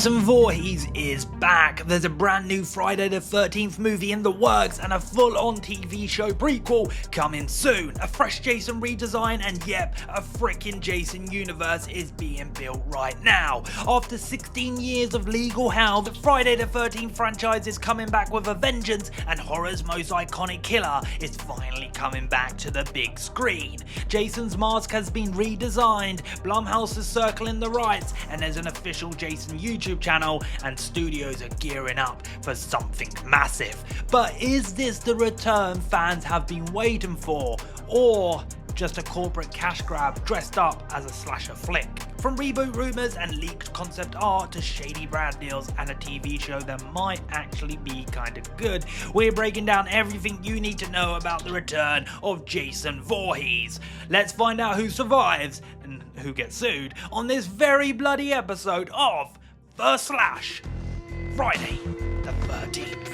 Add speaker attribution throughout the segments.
Speaker 1: Jason Voorhees is back. There's a brand new Friday the 13th movie in the works and a full-on TV show prequel coming soon. A fresh Jason redesign and yep, a freaking Jason universe is being built right now. After 16 years of legal hell, the Friday the 13th franchise is coming back with a vengeance and horror's most iconic killer is finally coming back to the big screen. Jason's mask has been redesigned, Blumhouse is circling the rights, and there's an official Jason YouTube channel and studios are gearing up for something massive. But is this the return fans have been waiting for, or just a corporate cash grab dressed up as a slasher flick? From reboot rumours and leaked concept art to shady brand deals and a TV show that might actually be kinda good, we're breaking down everything you need to know about the return of Jason Voorhees. Let's find out who survives and who gets sued on this very bloody episode of Friday the 13th.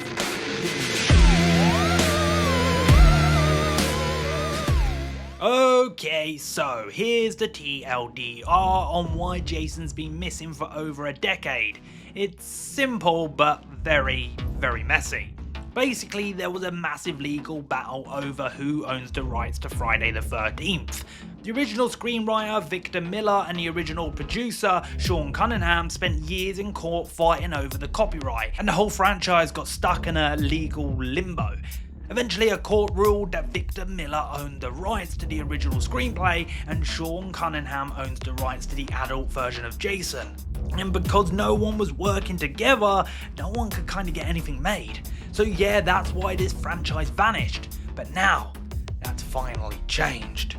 Speaker 1: Okay, so here's the TLDR on why Jason's been missing for over a decade. It's simple but very, very messy. Basically, there was a massive legal battle over who owns the rights to Friday the 13th. The original screenwriter Victor Miller and the original producer Sean Cunningham spent years in court fighting over the copyright, and the whole franchise got stuck in a legal limbo. Eventually, a court ruled that Victor Miller owned the rights to the original screenplay and Sean Cunningham owns the rights to the adult version of Jason. And because no one was working together, no one could kind of get anything made. So yeah, that's why this franchise vanished. But now, that's finally changed.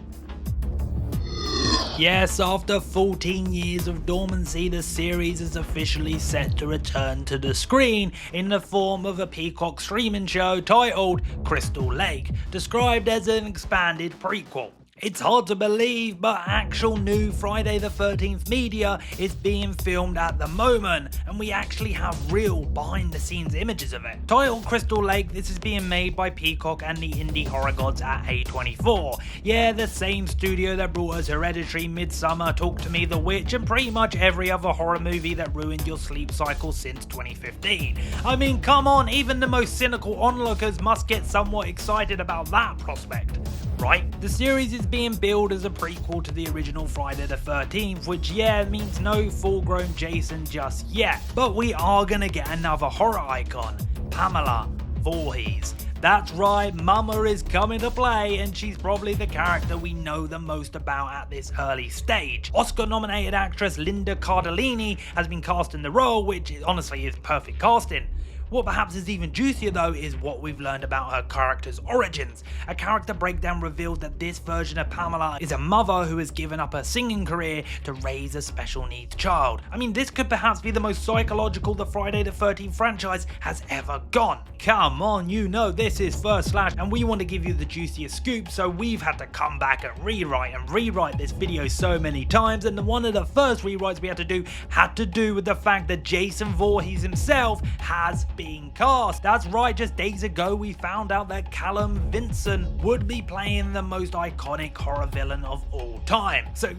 Speaker 1: Yes, after 14 years of dormancy, the series is officially set to return to the screen in the form of a Peacock streaming show titled Crystal Lake, described as an expanded prequel. It's hard to believe, but actual new Friday the 13th media is being filmed at the moment, and we actually have real behind the scenes images of it. Titled Crystal Lake, this is being made by Peacock and the indie horror gods at A24. Yeah, the same studio that brought us Hereditary, Midsummer, Talk to Me, The Witch, and pretty much every other horror movie that ruined your sleep cycle since 2015. I mean, come on, even the most cynical onlookers must get somewhat excited about that prospect, right? The series is being billed as a prequel to the original Friday the 13th, which yeah, means no full-grown Jason just yet. But we are gonna get another horror icon, Pamela Voorhees. That's right, Mama is coming to play, and she's probably the character we know the most about at this early stage. Oscar-nominated actress Linda Cardellini has been cast in the role, which honestly is perfect casting. What perhaps is even juicier though is what we've learned about her character's origins. A character breakdown reveals that this version of Pamela is a mother who has given up her singing career to raise a special needs child. I mean, this could perhaps be the most psychological the Friday the 13th franchise has ever gone. Come on, you know this is First Slash and we want to give you the juiciest scoop, so we've had to come back and rewrite this video so many times, and one of the first rewrites we had to do with the fact that Jason Voorhees himself has been cast. That's right, just days ago we found out that Callum Vincent would be playing the most iconic horror villain of all time. So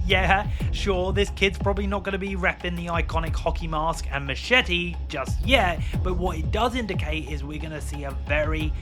Speaker 1: yeah, sure, this kid's probably not going to be repping the iconic hockey mask and machete just yet, but what it does indicate is we're going to see a very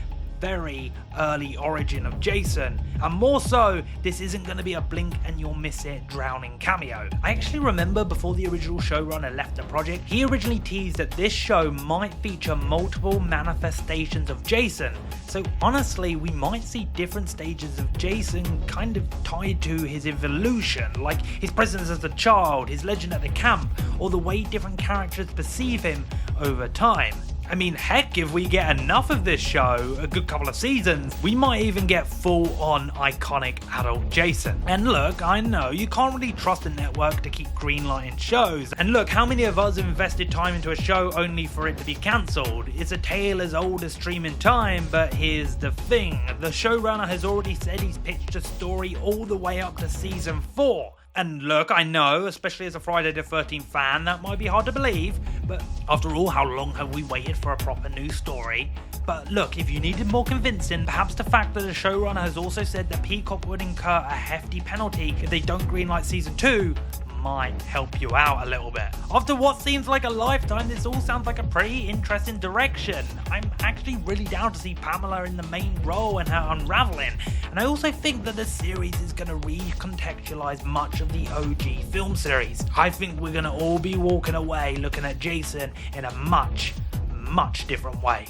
Speaker 1: early origin of Jason, and more so, this isn't going to be a blink and you'll miss it drowning cameo. I actually remember before the original showrunner left the project, he originally teased that this show might feature multiple manifestations of Jason, so honestly we might see different stages of Jason kind of tied to his evolution, like his presence as a child, his legend at the camp, or the way different characters perceive him over time. I mean, heck, if we get enough of this show, a good couple of seasons, we might even get full-on iconic adult Jason. And look, I know you can't really trust a network to keep greenlighting shows. And look, how many of us have invested time into a show only for it to be cancelled? It's a tale as old as streaming time, but here's the thing. The showrunner has already said he's pitched a story all the way up to season 4. And look, I know, especially as a Friday the 13th fan, that might be hard to believe, but after all, how long have we waited for a proper new story? But look, if you needed more convincing, perhaps the fact that the showrunner has also said that Peacock would incur a hefty penalty if they don't greenlight season 2 might help you out a little bit. After what seems like a lifetime, this all sounds like a pretty interesting direction. I'm actually really down to see Pamela in the main role and her unraveling, and I also think that the series is going to recontextualize much of the OG film series. I think we're going to all be walking away looking at Jason in a much different way.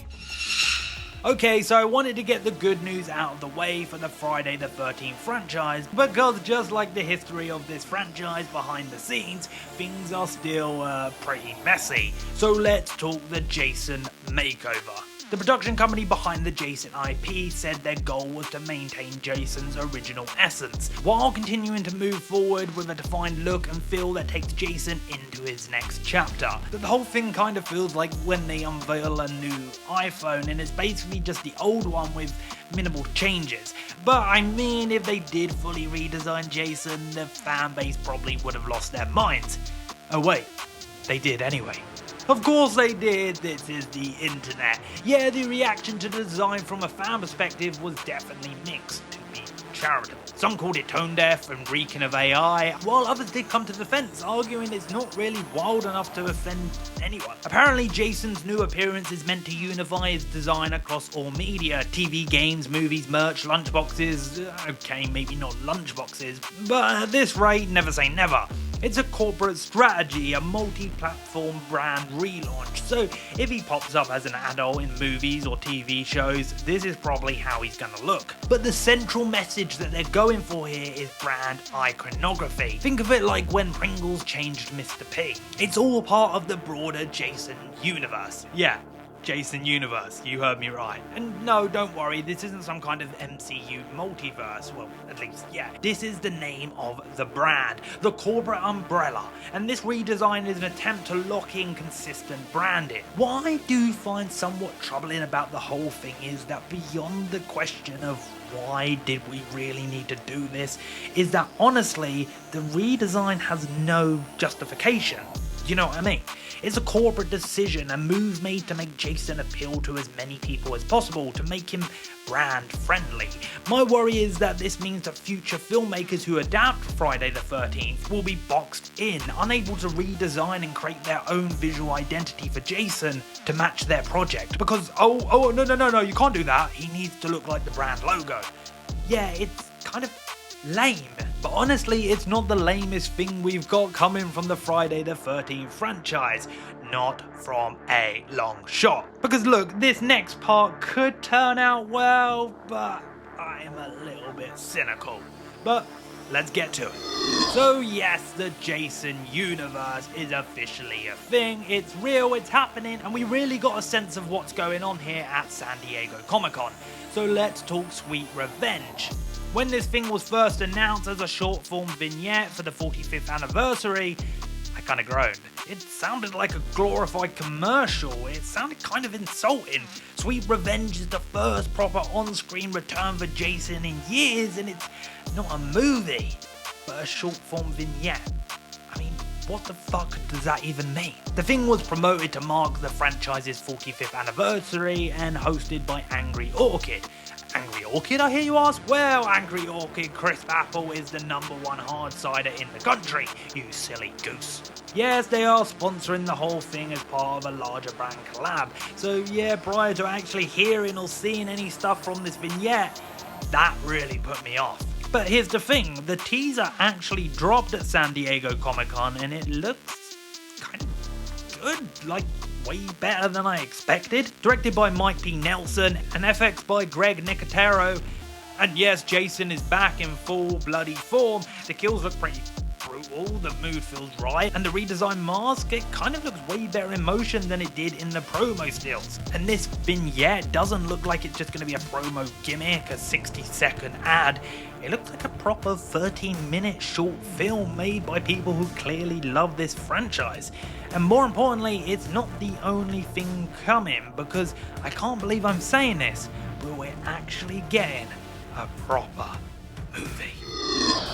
Speaker 1: Okay, so I wanted to get the good news out of the way for the Friday the 13th franchise, because just like the history of this franchise behind the scenes, things are still pretty messy. So let's talk the Jason makeover. The production company behind the Jason IP said their goal was to maintain Jason's original essence, while continuing to move forward with a defined look and feel that takes Jason into his next chapter. But the whole thing kind of feels like when they unveil a new iPhone and it's basically just the old one with minimal changes. But I mean, if they did fully redesign Jason, the fan base probably would have lost their minds. Oh wait, they did anyway. Of course they did, this is the internet. Yeah, the reaction to the design from a fan perspective was definitely mixed, to be charitable. Some called it tone deaf and reeking of AI, while others did come to defense, arguing it's not really wild enough to offend anyone. Apparently Jason's new appearance is meant to unify his design across all media, TV, games, movies, merch, lunchboxes, okay, maybe not lunchboxes, but at this rate, never say never. It's a corporate strategy, a multi-platform brand relaunch, so if he pops up as an adult in movies or TV shows, this is probably how he's gonna look. But the central message that they're going for here is brand iconography. Think of it like when Pringles changed Mr. P. It's all part of the broader Jason universe. Yeah, Jason universe, you heard me right. And no, don't worry, this isn't some kind of MCU multiverse, well, at least, yeah. This is the name of the brand, the corporate umbrella, and this redesign is an attempt to lock in consistent branding. What I do find somewhat troubling about the whole thing is that beyond the question of why did we really need to do this, is that honestly, the redesign has no justification. You know what I mean? It's a corporate decision, a move made to make Jason appeal to as many people as possible, to make him brand friendly. My worry is that this means that future filmmakers who adapt Friday the 13th will be boxed in, unable to redesign and create their own visual identity for Jason to match their project. Because, no, you can't do that. He needs to look like the brand logo. Yeah, it's kind of lame. But honestly, it's not the lamest thing we've got coming from the Friday the 13th franchise. Not from a long shot. Because look, this next part could turn out well, but I'm a little bit cynical. But let's get to it. So yes, the Jason universe is officially a thing. It's real, it's happening, and we really got a sense of what's going on here at San Diego Comic-Con. So let's talk Sweet Revenge. When this thing was first announced as a short form vignette for the 45th anniversary, I kinda groaned. It sounded like a glorified commercial, it sounded kind of insulting. Sweet Revenge is the first proper on-screen return for Jason in years, and it's not a movie, but a short form vignette. I mean, what the fuck does that even mean? The thing was promoted to mark the franchise's 45th anniversary and hosted by Angry Orchid. Angry Orchid, I hear you ask? Well, Angry Orchid Crisp Apple is the #1 hard cider in the country, you silly goose. Yes, they are sponsoring the whole thing as part of a larger brand collab. So yeah, prior to actually hearing or seeing any stuff from this vignette, that really put me off. But here's the thing, the teaser actually dropped at San Diego Comic-Con and it looks kind of good, like way better than I expected. Directed by Mike P. Nelson and FX by Greg Nicotero. And yes, Jason is back in full bloody form. The kills look pretty brutal, the mood feels right, and the redesigned mask, it kind of looks way better in motion than it did in the promo stills. And this vignette doesn't look like it's just going to be a promo gimmick, a 60-second ad. It looks like a proper 13-minute short film made by people who clearly love this franchise. And more importantly, it's not the only thing coming, because I can't believe I'm saying this, but we're actually getting a proper movie.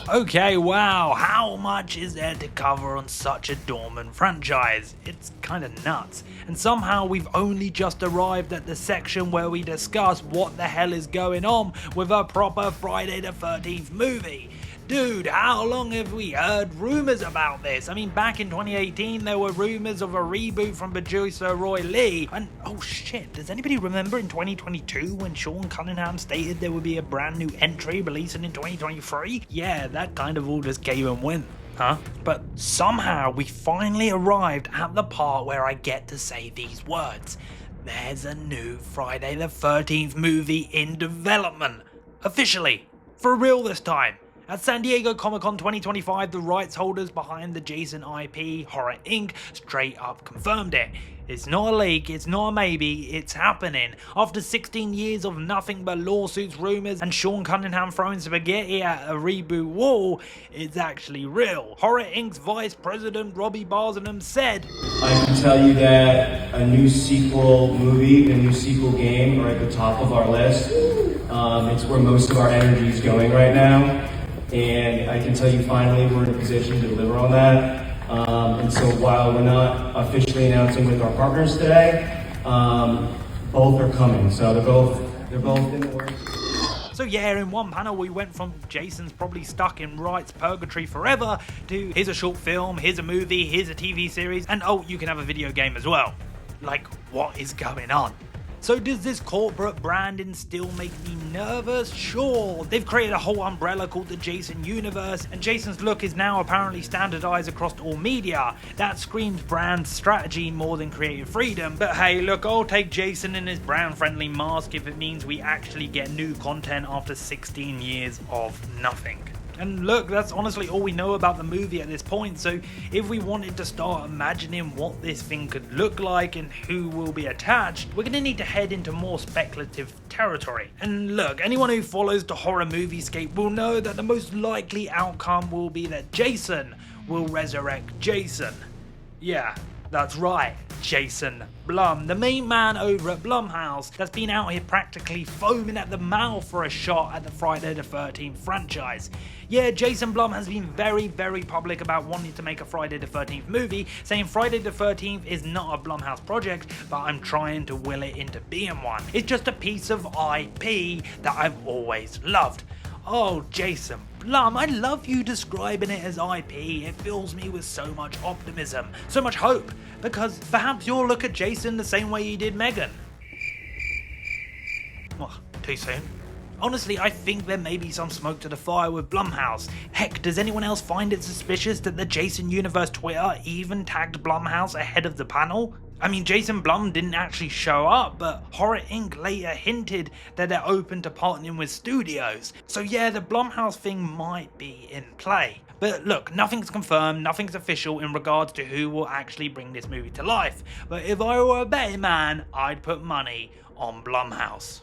Speaker 1: Okay, wow, how much is there to cover on such a dormant franchise? It's kinda nuts. And somehow we've only just arrived at the section where we discuss what the hell is going on with a proper Friday the 13th movie. Dude, how long have we heard rumours about this? I mean, back in 2018 there were rumours of a reboot from producer Roy Lee, and oh shit, does anybody remember in 2022 when Sean Cunningham stated there would be a brand new entry releasing in 2023? Yeah, that kind of all just came and went. Huh? But somehow we finally arrived at the part where I get to say these words. There's a new Friday the 13th movie in development. Officially. For real this time. At San Diego Comic-Con 2025, the rights holders behind the Jason IP, Horror Inc., straight up confirmed it. It's not a leak, it's not a maybe, it's happening. After 16 years of nothing but lawsuits, rumours, and Sean Cunningham throwing spaghetti at a reboot wall, it's actually real. Horror Inc.'s Vice President Robbie Barsenham said,
Speaker 2: I can tell you that a new sequel movie and a new sequel game are at the top of our list. It's where most of our energy is going right now. And I can tell you finally we're in a position to deliver on that. And so while we're not officially announcing with our partners today, both are coming. So they're both in the works.
Speaker 1: So yeah, in one panel we went from Jason's probably stuck in rights purgatory forever to here's a short film, here's a movie, here's a TV series, and oh, you can have a video game as well. Like, what is going on? So does this corporate branding still make me nervous? Sure, they've created a whole umbrella called the Jason Universe, and Jason's look is now apparently standardized across all media. That screams brand strategy more than creative freedom, but hey, look, I'll take Jason in his brand-friendly mask if it means we actually get new content after 16 years of nothing. And look, that's honestly all we know about the movie at this point, so if we wanted to start imagining what this thing could look like and who will be attached, we're gonna need to head into more speculative territory. And look, anyone who follows the horror moviescape will know that the most likely outcome will be that Jason will resurrect Jason. Yeah, that's right, Jason Blum, the main man over at Blumhouse that's been out here practically foaming at the mouth for a shot at the Friday the 13th franchise. Yeah, Jason Blum has been very public about wanting to make a Friday the 13th movie, saying Friday the 13th is not a Blumhouse project, but I'm trying to will it into being one. It's just a piece of IP that I've always loved. Oh, Jason Blum, I love you describing it as IP. It fills me with so much optimism, so much hope, because perhaps you'll look at Jason the same way you did Megan. Well, too soon. Honestly, I think there may be some smoke to the fire with Blumhouse. Heck, does anyone else find it suspicious that the Jason Universe Twitter even tagged Blumhouse ahead of the panel? I mean, Jason Blum didn't actually show up, but Horror Inc. later hinted that they're open to partnering with studios. So yeah, the Blumhouse thing might be in play. But look, nothing's confirmed, nothing's official in regards to who will actually bring this movie to life. But if I were a betting man, I'd put money on Blumhouse.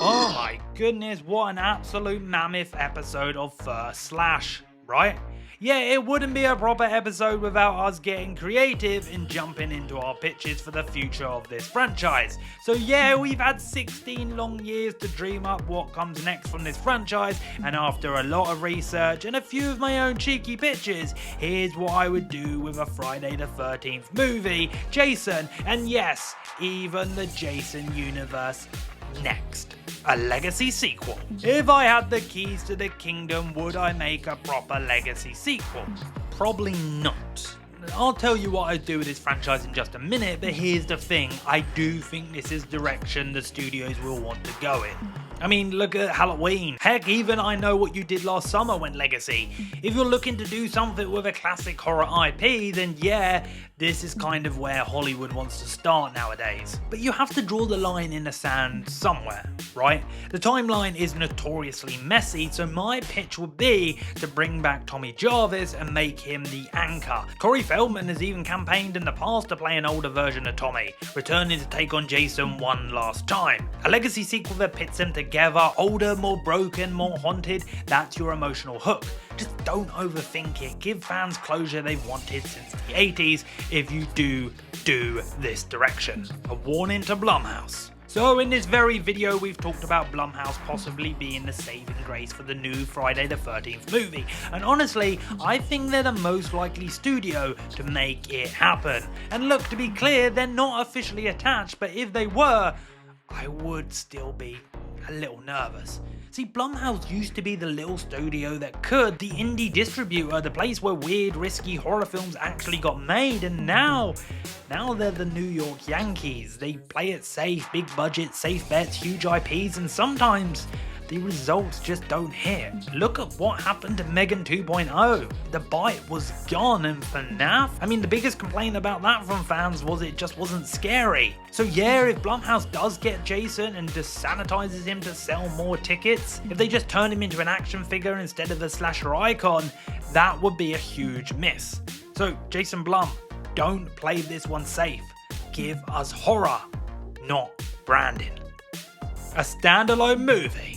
Speaker 1: Oh my goodness, what an absolute mammoth episode of First Slash, right? Yeah, it wouldn't be a proper episode without us getting creative and jumping into our pitches for the future of this franchise. So yeah, we've had 16 long years to dream up what comes next from this franchise, and after a lot of research and a few of my own cheeky pitches, here's what I would do with a Friday the 13th movie, Jason, and yes, even the Jason universe next. A legacy sequel. If I had the keys to the kingdom, would I make a proper legacy sequel? Probably not. I'll tell you what I'd do with this franchise in just a minute, but here's the thing, I do think this is direction the studios will want to go in. I mean, look at Halloween. Heck, even I Know What You Did Last Summer went legacy. If you're looking to do something with a classic horror IP, then yeah, this is kind of where Hollywood wants to start nowadays. But you have to draw the line in the sand somewhere, right? The timeline is notoriously messy, so my pitch would be to bring back Tommy Jarvis and make him the anchor. Corey Feldman has even campaigned in the past to play an older version of Tommy, returning to take on Jason one last time. A legacy sequel that pits them together, older, more broken, more haunted, that's your emotional hook. Just don't overthink it, give fans closure they've wanted since the 80s if you do this direction. A warning to Blumhouse. So in this very video we've talked about Blumhouse possibly being the saving grace for the new Friday the 13th movie, and honestly I think they're the most likely studio to make it happen. And look, to be clear, they're not officially attached, but if they were, I would still be a little nervous. See, Blumhouse used to be the little studio that could, the indie distributor, the place where weird, risky horror films actually got made, and now they're the New York Yankees. They play it safe, big budget, safe bets, huge IPs, and sometimes the results just don't hit. Look at what happened to Megan 2.0. The bite was gone, and FNAF? I mean, the biggest complaint about that from fans was it just wasn't scary. So yeah, if Blumhouse does get Jason and just sanitizes him to sell more tickets, if they just turn him into an action figure instead of a slasher icon, that would be a huge miss. So Jason Blum, don't play this one safe. Give us horror, not branding. A standalone movie.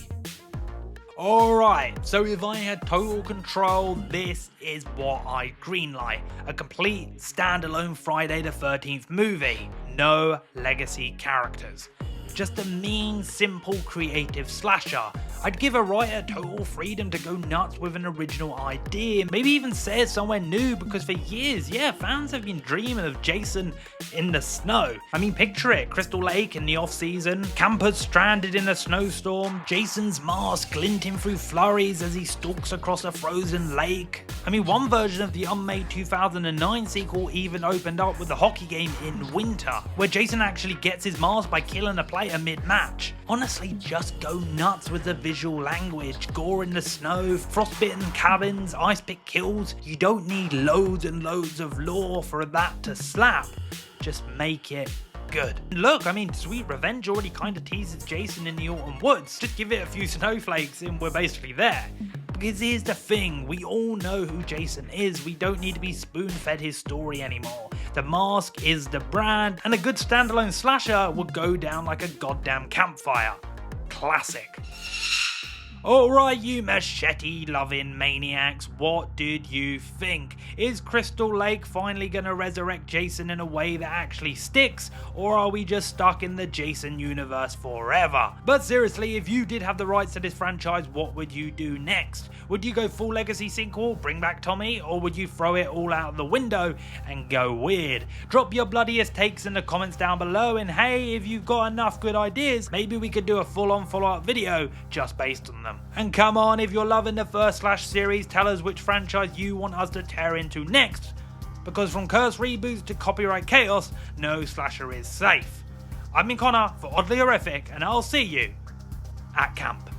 Speaker 1: Alright, so if I had total control, this is what I'd greenlight. A complete standalone Friday the 13th movie. No legacy characters. Just a mean, simple, creative slasher. I'd give a writer total freedom to go nuts with an original idea, maybe even say it somewhere new, because for years, yeah, fans have been dreaming of Jason in the snow. I mean, picture it, Crystal Lake in the off-season, campers stranded in a snowstorm, Jason's mask glinting through flurries as he stalks across a frozen lake. I mean, one version of the unmade 2009 sequel even opened up with the hockey game in winter, where Jason actually gets his mask by killing a player mid-match. Honestly, just go nuts with the visual language, gore in the snow, frostbitten cabins, ice pick kills. You don't need loads and loads of lore for that to slap. Just make it good. Look, I mean, Sweet Revenge already kind of teases Jason in the autumn woods. Just give it a few snowflakes and we're basically there. Because here's the thing, we all know who Jason is. We don't need to be spoon-fed his story anymore. The mask is the brand, and a good standalone slasher would go down like a goddamn campfire. Classic. Alright, you machete-loving maniacs, what did you think? Is Crystal Lake finally gonna resurrect Jason in a way that actually sticks, or are we just stuck in the Jason universe forever? But seriously, if you did have the rights to this franchise, what would you do next? Would you go full legacy sequel, bring back Tommy, or would you throw it all out the window and go weird? Drop your bloodiest takes in the comments down below, and hey, if you've got enough good ideas, maybe we could do a full-on follow-up video just based on them. And come on, if you're loving the first Slash series, tell us which franchise you want us to tear into next, because from cursed reboots to copyright chaos, no slasher is safe. I've been Connor for Oddly Horrific, and I'll see you at camp.